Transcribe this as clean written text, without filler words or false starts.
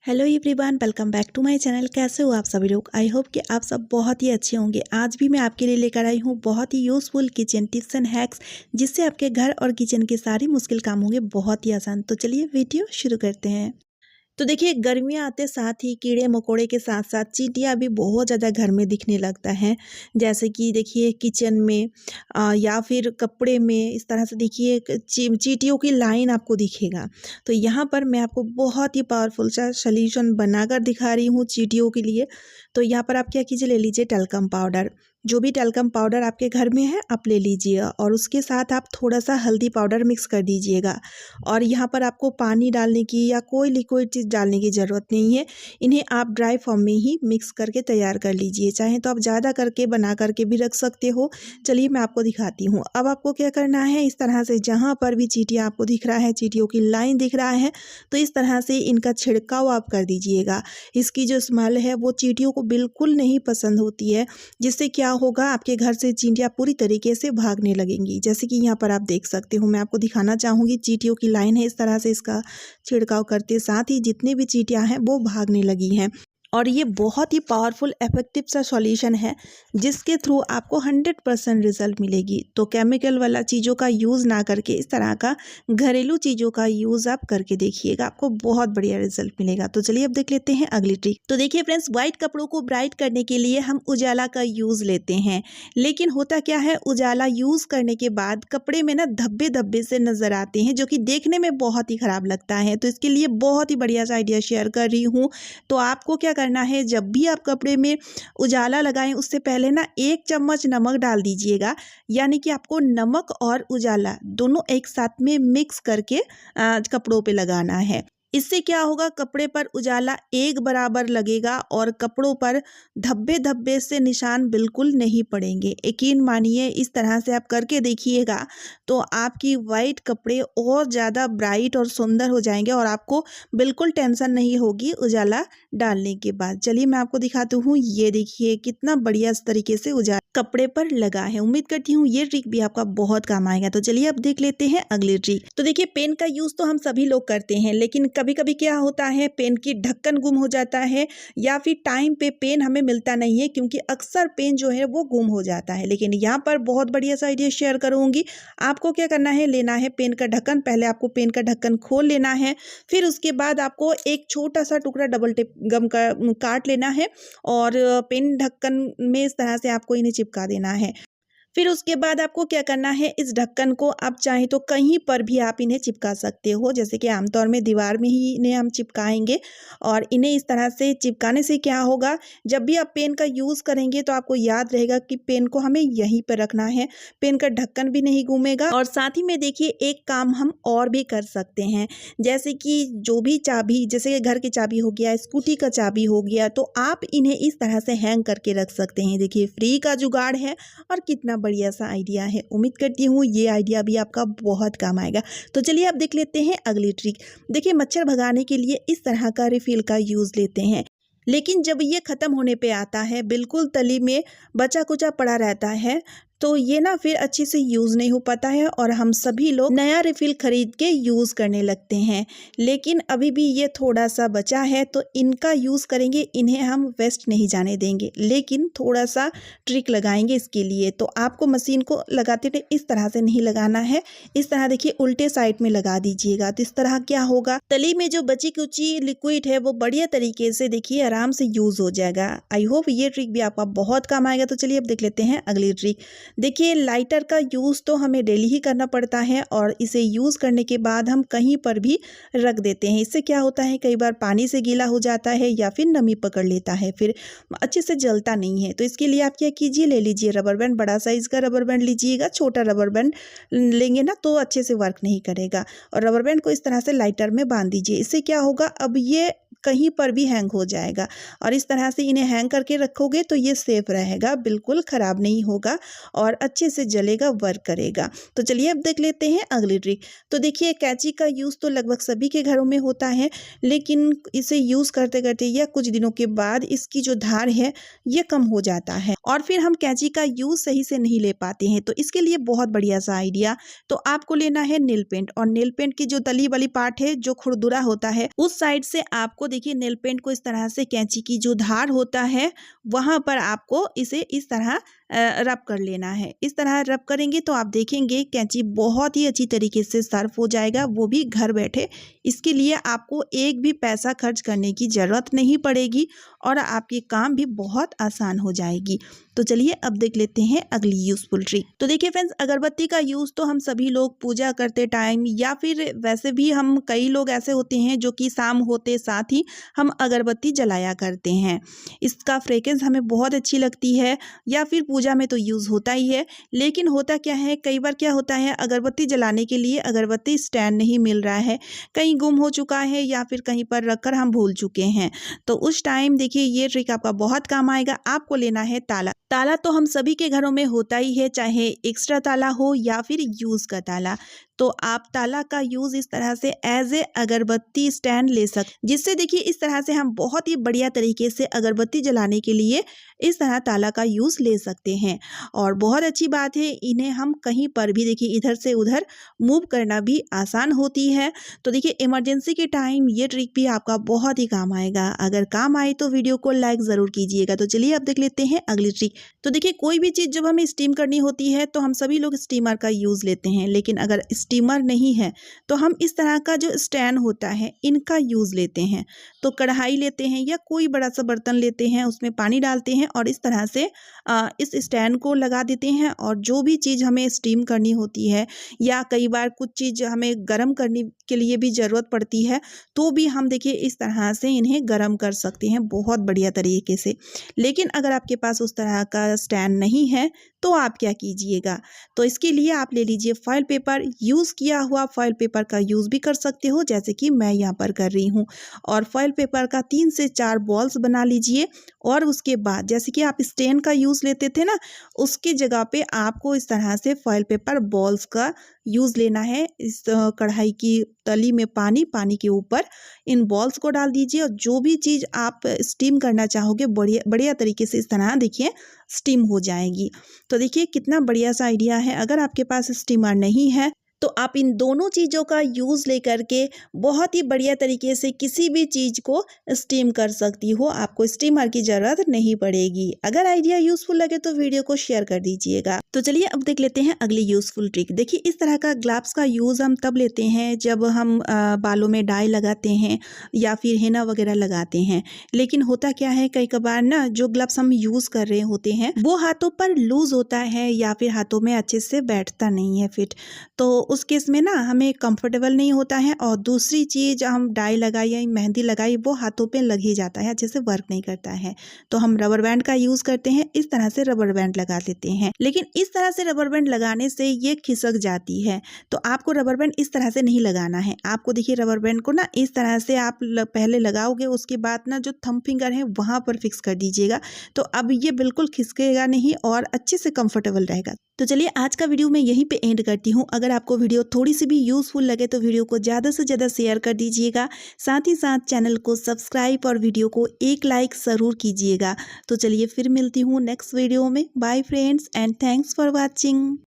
Hello everyone, welcome back to my channel. कैसे हो आप सभी लोग? आई होप कि आप सब बहुत ही अच्छे होंगे। आज भी मैं आपके लिए लेकर आई हूँ बहुत ही useful kitchen tips and hacks, जिससे आपके घर और किचन के सारे मुश्किल काम होंगे बहुत ही आसान। तो चलिए वीडियो शुरू करते हैं। तो देखिए, गर्मियाँ आते साथ ही कीड़े मकोड़े के साथ साथ चींटियाँ भी बहुत ज़्यादा घर में दिखने लगता है। जैसे कि देखिए किचन में या फिर कपड़े में, इस तरह से देखिए एक चींटियों की लाइन आपको दिखेगा। तो यहाँ पर मैं आपको बहुत ही पावरफुल सा सॉल्यूशन बनाकर दिखा रही हूँ चींटियों के लिए। तो यहाँ पर आप क्या कीजिए, ले लीजिए टैल्कम पाउडर। जो भी टैल्कम पाउडर आपके घर में है आप ले लीजिए, और उसके साथ आप थोड़ा सा हल्दी पाउडर मिक्स कर दीजिएगा। और यहाँ पर आपको पानी डालने की या कोई लिक्विड चीज़ डालने की ज़रूरत नहीं है। इन्हें आप ड्राई फॉर्म में ही मिक्स करके तैयार कर लीजिए। चाहे तो आप ज़्यादा करके बना करके भी रख सकते हो। चलिए मैं आपको दिखाती हूँ। अब आपको क्या करना है, इस तरह से जहाँ पर भी चींटियाँ आपको दिख रहा है, चींटियों की लाइन दिख रहा है, तो इस तरह से इनका छिड़काव आप कर दीजिएगा। इसकी जो स्मेल है वो चींटियों को बिल्कुल नहीं पसंद होती है, जिससे क्या होगा, आपके घर से चींटियाँ पूरी तरीके से भागने लगेंगी। जैसे कि यहाँ पर आप देख सकते हो, मैं आपको दिखाना चाहूँगी। चींटियों की लाइन है, इस तरह से इसका छिड़काव करते साथ ही जितने भी चींटियाँ हैं वो भागने लगी हैं। और ये बहुत ही पावरफुल इफेक्टिव सा सॉल्यूशन है, जिसके थ्रू आपको 100% रिजल्ट मिलेगी। तो केमिकल वाला चीज़ों का यूज़ ना करके इस तरह का घरेलू चीज़ों का यूज़ आप करके देखिएगा, आपको बहुत बढ़िया रिजल्ट मिलेगा। तो चलिए अब देख लेते हैं अगली ट्रिक। तो देखिए फ्रेंड्स, व्हाइट कपड़ों को ब्राइट करने के लिए हम उजाला का यूज़ लेते हैं, लेकिन होता क्या है, उजाला यूज़ करने के बाद कपड़े में ना धब्बे धब्बे से नज़र आते हैं, जो कि देखने में बहुत ही ख़राब लगता है। तो इसके लिए बहुत ही बढ़िया सा आइडिया शेयर कर रही हूँ। तो आपको क्या करना है, जब भी आप कपड़े में उजाला लगाएं उससे पहले ना 1 चम्मच नमक डाल दीजिएगा। यानी कि आपको नमक और उजाला दोनों एक साथ में मिक्स करके कपड़ों पे लगाना है। इससे क्या होगा, कपड़े पर उजाला एक बराबर लगेगा और कपड़ों पर धब्बे धब्बे से निशान बिल्कुल नहीं पड़ेंगे। यकीन मानिए, इस तरह से आप करके देखिएगा तो आपकी वाइट कपड़े और ज़्यादा ब्राइट और सुंदर हो जाएंगे, और आपको बिल्कुल टेंशन नहीं होगी उजाला डालने के बाद। चलिए मैं आपको दिखाती हूँ। ये देखिए कितना बढ़िया इस तरीके से उजाला कपड़े पर लगा है। उम्मीद करती हूँ ये ट्रिक भी आपका बहुत काम आएगा। तो चलिए अब देख लेते हैं अगली ट्रिक। तो देखिए, पेन का यूज़ तो हम सभी लोग करते हैं, लेकिन कभी कभी क्या होता है, पेन की ढक्कन गुम हो जाता है, या फिर टाइम पे पेन हमें मिलता नहीं है, क्योंकि अक्सर पेन जो है वो गुम हो जाता है। लेकिन यहाँ पर बहुत बढ़िया सा आइडिया शेयर करूँगी। आपको क्या करना है, लेना है पेन का ढक्कन। पहले आपको पेन का ढक्कन खोल लेना है, फिर उसके बाद आपको एक छोटा सा टुकड़ा डबल टेप गम का काट लेना है, और पेन ढक्कन में इस तरह से आपको इन्हें चिपका देना है। फिर उसके बाद आपको क्या करना है, इस ढक्कन को आप चाहें तो कहीं पर भी आप इन्हें चिपका सकते हो। जैसे कि आमतौर में दीवार में ही इन्हें हम चिपकाएंगे, और इन्हें इस तरह से चिपकाने से क्या होगा, जब भी आप पेन का यूज़ करेंगे तो आपको याद रहेगा कि पेन को हमें यहीं पर रखना है। पेन का ढक्कन भी नहीं घूमेगा। और साथ ही में देखिए, एक काम हम और भी कर सकते हैं। जैसे कि जो भी चाबी, जैसे घर की चाबी हो गया, स्कूटी का चाबी हो गया, तो आप इन्हें इस तरह से हैंग करके रख सकते हैं। देखिए, फ्री का जुगाड़ है और कितना बढ़िया सा आइडिया है। उम्मीद करती हूँ ये आइडिया भी आपका बहुत काम आएगा। तो चलिए अब देख लेते हैं अगली ट्रिक। देखिए, मच्छर भगाने के लिए इस तरह का रिफिल का यूज़ लेते हैं, लेकिन जब ये ख़त्म होने पे आता है, बिल्कुल तली में बचा कुचा पड़ा रहता है, तो ये ना फिर अच्छे से यूज़ नहीं हो पाता है, और हम सभी लोग नया रिफिल खरीद के यूज़ करने लगते हैं। लेकिन अभी भी ये थोड़ा सा बचा है, तो इनका यूज़ करेंगे। इन्हें हम वेस्ट नहीं जाने देंगे, लेकिन थोड़ा सा ट्रिक लगाएंगे इसके लिए। तो आपको मशीन को लगाते हुए इस तरह से नहीं लगाना है, इस तरह देखिए उल्टे साइड में लगा दीजिएगा। तो इस तरह क्या होगा, तली में जो बची कुची लिक्विड है वो बढ़िया तरीके से देखिए आराम से यूज़ हो जाएगा। आई होप ये ट्रिक भी आपका बहुत काम आएगा। तो चलिए अब देख लेते हैं अगली ट्रिक। देखिए, लाइटर का यूज़ तो हमें डेली ही करना पड़ता है, और इसे यूज़ करने के बाद हम कहीं पर भी रख देते हैं। इससे क्या होता है, कई बार पानी से गीला हो जाता है या फिर नमी पकड़ लेता है, फिर अच्छे से जलता नहीं है। तो इसके लिए आप क्या कीजिए, ले लीजिए रबर बैंड। बड़ा साइज़ का रबर बैंड लीजिएगा। छोटा रबर बैंड लेंगे ना तो अच्छे से वर्क नहीं करेगा। और रबर बैंड को इस तरह से लाइटर में बांध दीजिए। इससे क्या होगा, अब ये कहीं पर भी हैंग हो जाएगा, और इस तरह से इन्हें हैंग करके रखोगे तो ये सेफ रहेगा, बिल्कुल ख़राब नहीं होगा और अच्छे से जलेगा, वर्क करेगा। तो चलिए अब देख लेते हैं अगली ट्रिक। तो देखिए, कैंची का यूज़ तो लगभग सभी के घरों में होता है, लेकिन इसे यूज़ करते करते या कुछ दिनों के बाद इसकी जो धार है ये कम हो जाता है, और फिर हम कैंची का यूज़ सही से नहीं ले पाते हैं। तो इसके लिए बहुत बढ़िया सा आइडिया। तो आपको लेना है नेल पेंट, और नेल पेंट की जो तली वाली पार्ट है, जो खुरदुरा होता है, उस साइड से आपको देखिए नेल पेंट को इस तरह से कैंची की जो धार होता है वहाँ पर आपको इसे इस तरह रब कर लेना है। इस तरह रब करेंगे तो आप देखेंगे कैंची बहुत ही अच्छी तरीके से सर्फ हो जाएगा, वो भी घर बैठे। इसके लिए आपको एक भी पैसा खर्च करने की ज़रूरत नहीं पड़ेगी और आपकी काम भी बहुत आसान हो जाएगी। तो चलिए अब देख लेते हैं अगली यूज़फुल ट्रिक। तो देखिए फ्रेंड्स, अगरबत्ती का यूज़ तो हम सभी लोग पूजा करते टाइम या फिर वैसे भी हम कई लोग ऐसे होते हैं जो कि शाम होते साथ ही हम अगरबत्ती जलाया करते हैं। इसका फ्रेग्रेंस हमें बहुत अच्छी लगती है या फिर पूजा में तो यूज़ होता ही है। लेकिन होता क्या है, कई बार क्या होता है, अगरबत्ती जलाने के लिए अगरबत्ती स्टैंड नहीं मिल रहा है, कहीं गुम हो चुका है या फिर कहीं पर रखकर हम भूल चुके हैं। तो उस टाइम देखिए ये ट्रिक आपका बहुत काम आएगा। आपको लेना है ताला। ताला तो हम सभी के घरों में होता ही है, चाहे एक्स्ट्रा ताला हो या फिर यूज़ का ताला। तो आप ताला का यूज़ इस तरह से एज ए अगरबत्ती स्टैंड ले सकते, जिससे देखिए इस तरह से हम बहुत ही बढ़िया तरीके से अगरबत्ती जलाने के लिए इस तरह ताला का यूज़ ले सकते हैं। और बहुत अच्छी बात है, इन्हें हम कहीं पर भी देखिए इधर से उधर मूव करना भी आसान होती है। तो देखिए इमरजेंसी के टाइम ये ट्रिक भी आपका बहुत ही काम आएगा। अगर काम आए तो वीडियो को लाइक ज़रूर कीजिएगा। तो चलिए अब देख लेते हैं अगली ट्रिक। तो देखिए कोई भी चीज़ जब हमें स्टीम करनी होती है तो हम सभी लोग स्टीमर का यूज़ लेते हैं, लेकिन अगर स्टीमर नहीं है तो हम इस तरह का जो स्टैंड होता है इनका यूज़ लेते हैं। तो कढ़ाई लेते हैं या कोई बड़ा सा बर्तन लेते हैं, उसमें पानी डालते हैं और इस तरह से इस स्टैंड को लगा देते हैं। और जो भी चीज़ हमें स्टीम करनी होती है या कई बार कुछ चीज़ हमें गर्म करने के लिए भी ज़रूरत पड़ती है, तो भी हम देखिए इस तरह से इन्हें गर्म कर सकते हैं बहुत बढ़िया तरीके से। लेकिन अगर आपके पास उस तरह का स्टैंड नहीं है तो आप क्या कीजिएगा, तो इसके लिए आप ले लीजिए फॉइल पेपर। यूज़ किया हुआ फॉइल पेपर का यूज़ भी कर सकते हो, जैसे कि मैं यहाँ पर कर रही हूँ। और फॉइल पेपर का 3 से 4 बॉल्स बना लीजिए। और उसके बाद जैसे कि आप स्टैंड का यूज़ लेते थे ना, उसकी जगह पे आपको इस तरह से फॉइल पेपर बॉल्स का यूज़ लेना है। इस कढ़ाई की तली में पानी के ऊपर इन बॉल्स को डाल दीजिए और जो भी चीज़ आप स्टीम करना चाहोगे बढ़िया बढ़िया तरीके से इस तरह देखिए स्टीम हो जाएगी। तो देखिए कितना बढ़िया सा आइडिया है। अगर आपके पास स्टीमर नहीं है तो आप इन दोनों चीज़ों का यूज़ लेकर के बहुत ही बढ़िया तरीके से किसी भी चीज़ को स्टीम कर सकती हो। आपको स्टीमर की ज़रूरत नहीं पड़ेगी। अगर आइडिया यूज़फुल लगे तो वीडियो को शेयर कर दीजिएगा। तो चलिए अब देख लेते हैं अगली यूज़फुल ट्रिक। देखिए इस तरह का ग्लव्स का यूज़ हम तब लेते हैं जब हम बालों में डाई लगाते हैं या फिर हेना वगैरह लगाते हैं। लेकिन होता क्या है, कई कबार ना जो ग्लव्स हम यूज़ कर रहे होते हैं वो हाथों पर लूज़ होता है या फिर हाथों में अच्छे से बैठता नहीं है फिट। तो उस केस में ना हमें कंफर्टेबल नहीं होता है और दूसरी चीज़ हम डाई लगाई या मेहंदी लगाई वो हाथों पे लग ही जाता है, अच्छे से वर्क नहीं करता है। तो हम रबर बैंड का यूज़ करते हैं। इस तरह से रबर बैंड लगा देते हैं, लेकिन इस तरह से रबर बैंड लगाने से ये खिसक जाती है। तो आपको रबर बैंड इस तरह से नहीं लगाना है। आपको देखिए रबर बैंड को ना इस तरह से आप पहले लगाओगे, उसके बाद ना जो थंब फिंगर है वहाँ पर फिक्स कर दीजिएगा। तो अब ये बिल्कुल खिसकेगा नहीं और अच्छे से कंफर्टेबल रहेगा। तो चलिए आज का वीडियो मैं यहीं पे एंड करती हूँ। अगर आपको वीडियो थोड़ी सी भी यूज़फुल लगे तो वीडियो को ज़्यादा से ज़्यादा शेयर कर दीजिएगा। साथ ही साथ चैनल को सब्सक्राइब और वीडियो को एक लाइक ज़रूर कीजिएगा। तो चलिए फिर मिलती हूँ नेक्स्ट वीडियो में। Bye friends and thanks for watching.